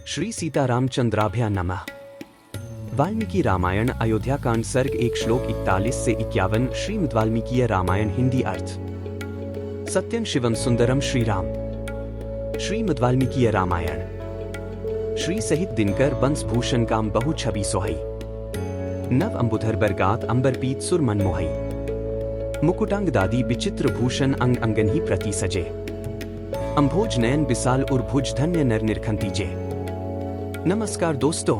श्री सीतारामचंद्राभ्या नमः। वाल्मीकि रामायण अयोध्या कांड सर्ग 1 श्लोक 41 से 51। श्रीमद् वाल्मीकीय रामायण हिंदी अर्थ। सत्यं शिवम सुंदरम श्री राम। श्रीमद् वाल्मीकीय रामायण। श्री सहित दिनकर बंस भूषण काम बहु छवि सोहई। नव अंबुधर बरगात अंबरपीत सुर मन मोहई। मुकुटांग दादी विचित्र भूषण अंग अंगन ही प्रति सजे। अंभोज नयन विशाल उर्भुज धन्य नर निरखंती जे। नमस्कार दोस्तों,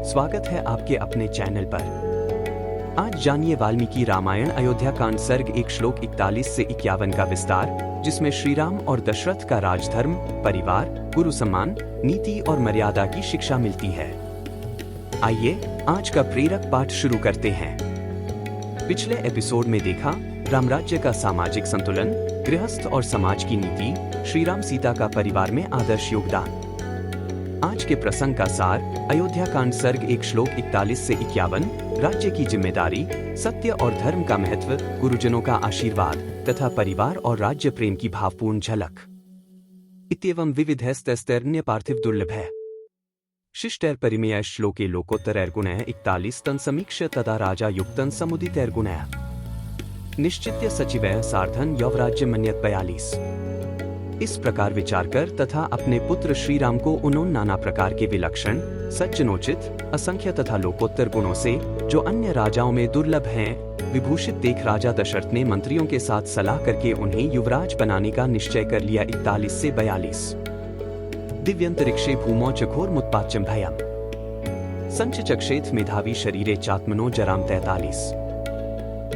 स्वागत है आपके अपने चैनल पर। आज जानिए वाल्मीकि रामायण अयोध्या कांड सर्ग 1 श्लोक 41 से 51 का विस्तार, जिसमें श्री राम और दशरथ का राजधर्म, परिवार, गुरु सम्मान, नीति और मर्यादा की शिक्षा मिलती है। आइए आज का प्रेरक पाठ शुरू करते हैं। पिछले एपिसोड में देखा रामराज्य का सामाजिक संतुलन, गृहस्थ और समाज की नीति, श्री राम सीता का परिवार में आदर्श योगदान। आज के प्रसंग का सार, अयोध्या कांड सर्ग 1 श्लोक 41 से 51, राज्य की जिम्मेदारी, सत्य और धर्म का महत्व, गुरुजनों का आशीर्वाद तथा परिवार और राज्य प्रेम की भावपूर्ण झलक। इत्येवं विविधस्तैर्न्य पार्थिव दुर्लभ है। शिष्टैर परिमेय श्लोके लोकोत्तरैर्गुणैः 41 तन् समीक्ष्य तदा राजा युक्तं समुदितैर्गुणैः निश्चित्य सचिवैः सार्धं यौवराज्य मन्यत 42। इस प्रकार विचार कर तथा अपने पुत्र श्री राम को उन्होंने नाना प्रकार के विलक्षण, सज्जनोचित, असंख्य तथा लोकोत्तर गुणों से, जो अन्य राजाओं में दुर्लभ हैं, विभूषित देख राजा दशरथ ने मंत्रियों के साथ सलाह करके उन्हें युवराज बनाने का निश्चय कर लिया। 41 से 42। दिव्यंतरिक्षे भूमौ च घोरमुत्पाच्यं भयम् संचचक्षेत मेधावी शरीरे चात्मनो जराम 43।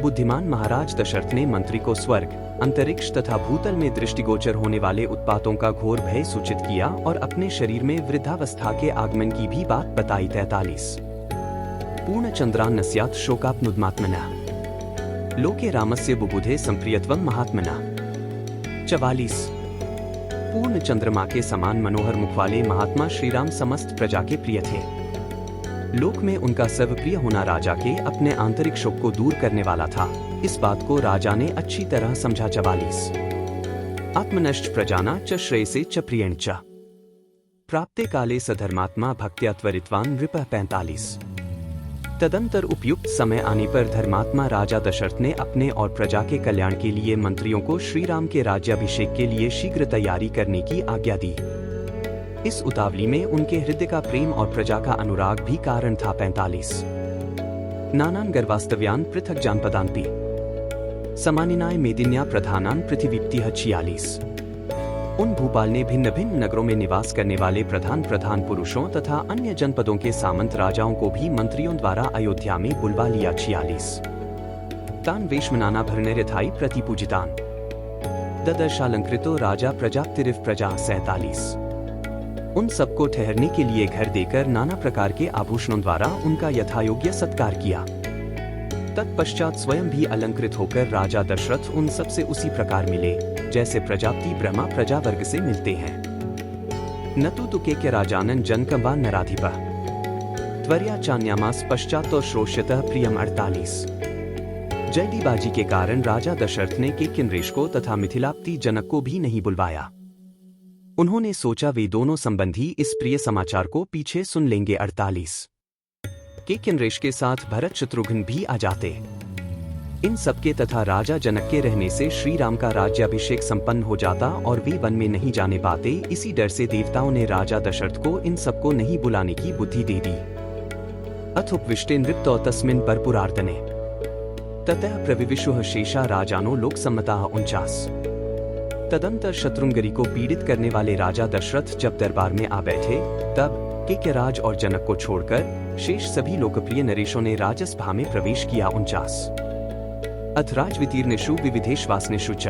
बुद्धिमान महाराज दशरथ ने मंत्री को स्वर्ग, अंतरिक्ष तथा भूतल में दृष्टिगोचर होने वाले उत्पातों का घोर भय सूचित किया और अपने शरीर में वृद्धावस्था के आगमन की भी बात बताई। 43। पूर्ण चंद्रान्नस्यात् शोकाप्नुद्मात्मनः लोके रामस्य बुबुधे संप्रियत्वं महात्मनः। 44। पूर्ण चंद्रमा के समान मनोहर मुख वाले महात्मा श्री राम समस्त प्रजा के प्रिय थे। लोक में उनका सर्वप्रिय होना राजा के अपने आंतरिक शोक को दूर करने वाला था। इस बात को राजा ने अच्छी तरह समझा। 44। आत्मनश्च प्रजाना च श्रेयसे च प्रियेण च प्राप्ते काले सधर्मात्मा भक्त्या त्वरितवान नृपः 45। तदंतर उपयुक्त समय आने पर धर्मात्मा राजा दशरथ ने अपने और प्रजा के कल्याण के लिए मंत्रियों को श्री राम के राज्याभिषेक के लिए शीघ्र तैयारी करने की आज्ञा दी। इस उतावली में उनके हृदय का प्रेम और प्रजा का अनुराग भी कारण था। 45। नानान गर्वास्तव्यान पृथक जानपदान्ति समानिनाय मेदिन्या प्रधानान पृथ्वीप्तिः 46। उन भूपाल ने भिन्न भिन्न नगरों में निवास करने वाले प्रधान पुरुषों तथा अन्य जनपदों के सामंत राजाओं को भी मंत्रियों द्वारा अयोध्या में बुलवा लिया। 46। तान वेश्मनाना भरनैर्यथाई प्रतिपूजितान ददर्शालंकृतो राजा प्रजाप्तिरिव प्रजा 47। उन सबको ठहरने के लिए घर देकर नाना प्रकार के आभूषणों द्वारा उनका यथायोग्य सत्कार किया। तत्पश्चात स्वयं भी अलंकृत होकर राजा दशरथ उन सबसे उसी प्रकार मिले जैसे प्रजापति ब्रह्मा प्रजा वर्ग से मिलते हैं। नतु तुके के राजानन जनकं वा नराधिपः त्वरया चान्यामास पश्चात तो श्रोष्यतः प्रियम 48। जल्दीबाजी के कारण राजा दशरथ ने केकयनरेश को तथा मिथिलापति जनक को भी नहीं बुलवाया। उन्होंने सोचा वे दोनों संबंधी इस प्रिय समाचार को पीछे सुन लेंगे। 48। केकयनरेश के साथ भरत शत्रुघ्न भी आ जाते। इन सबके तथा राजा जनक के रहने से श्री राम का राज्याभिषेक संपन्न हो जाता और वे वन में नहीं जाने पाते। इसी डर से देवताओं ने राजा दशरथ को इन सबको नहीं बुलाने की बुद्धि दे दी। अथुपविष्टे नृप्तो तस्मिन् परपुरार्दने ततः प्रविविशुः शेषा राजानो लोकसम्मताः 49। तदंतर शत्रुंगरी को पीड़ित करने वाले राजा दशरथ जब दरबार में आ बैठे, तब केकयराज और जनक को छोड़कर शेष सभी लोकप्रिय नरेशों ने राजसभा में प्रवेश किया। 49। अथ राजवितीर्णेषु विविधेष्वासनेषु च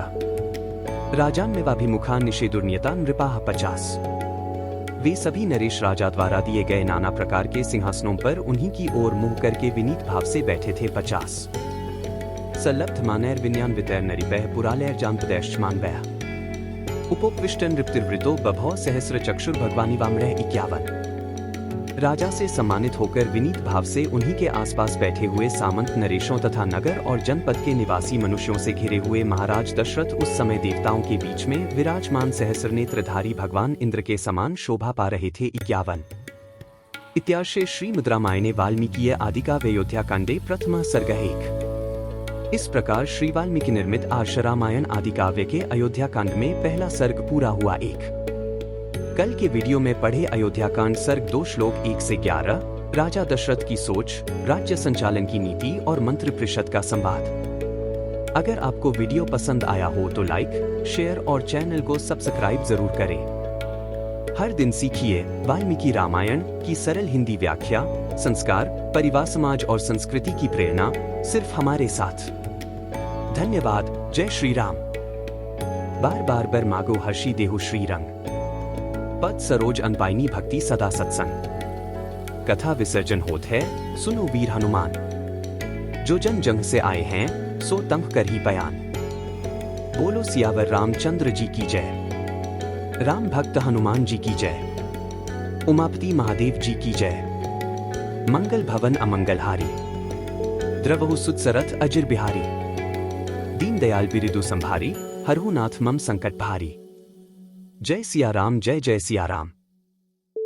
राजान्मेवाभिमुखान् निषेधुर्नियता नृपाः 50। वे सभी नरेश राजा द्वारा दिए गए नाना प्रकार के सिंहासनों पर उन्हीं की ओर मुंह करके विनीत भाव से बैठे थे। 50। सल्लब्धमानैर्विन्यान्वितैर्नरिपैः पुरालैर्जान्तदैश्चमान्वयः उपोपविष्टन् नृप्तिर्वृतो बभौ सहस्र चक्षुर्भगवानिवाम्रः 51। राजा से सम्मानित होकर विनीत भाव से उन्हीं के आसपास बैठे हुए सामंत नरेशों तथा नगर और जनपद के निवासी मनुष्यों से घिरे हुए महाराज दशरथ उस समय देवताओं के बीच में विराजमान सहस्रनेत्रधारी भगवान इंद्र के समान शोभा पा रहे थे। 51 इत्यार्षे श्रीमद् रामायणे वाल्मीकीय आदिकाव्ये कांडे प्रथम सर्ग 1। इस प्रकार श्री वाल्मीकि निर्मित आर्ष रामायण आदिकाव्य के अयोध्या कांड में पहला सर्ग पूरा हुआ। 1 कल के वीडियो में पढ़े अयोध्या कांड सर्ग 2 श्लोक 1 से 11 राजा दशरथ की सोच, राज्य संचालन की नीति और मंत्री परिषद का संवाद। अगर आपको वीडियो पसंद आया हो तो लाइक, शेयर और चैनल को सब्सक्राइब जरूर करें। हर दिन सीखिए वाल्मीकि रामायण की सरल हिंदी व्याख्या, संस्कार, परिवार, समाज और संस्कृति की प्रेरणा सिर्फ हमारे साथ। धन्यवाद। जय श्री राम। बार बार बर मागो हर्षी देहु श्रीरंग, पद सरोज अनपाइनी भक्ति सदा सत्संग। कथा विसर्जन होत है, सुनो वीर हनुमान, जो जन जंग से आए हैं सो तंग कर ही बयान। बोलो सियावर रामचंद्र जी की जय, राम भक्त हनुमान जी की जय, उमापति महादेव जी की जय। मंगल भवन अमंगलहारी, द्रवहु सुतसरथ अजिर बिहारी, दीन दयाल बिरिदु संभारी, हरहु नाथ मम संकट भारी। जय सिया राम, जय जय सिया राम।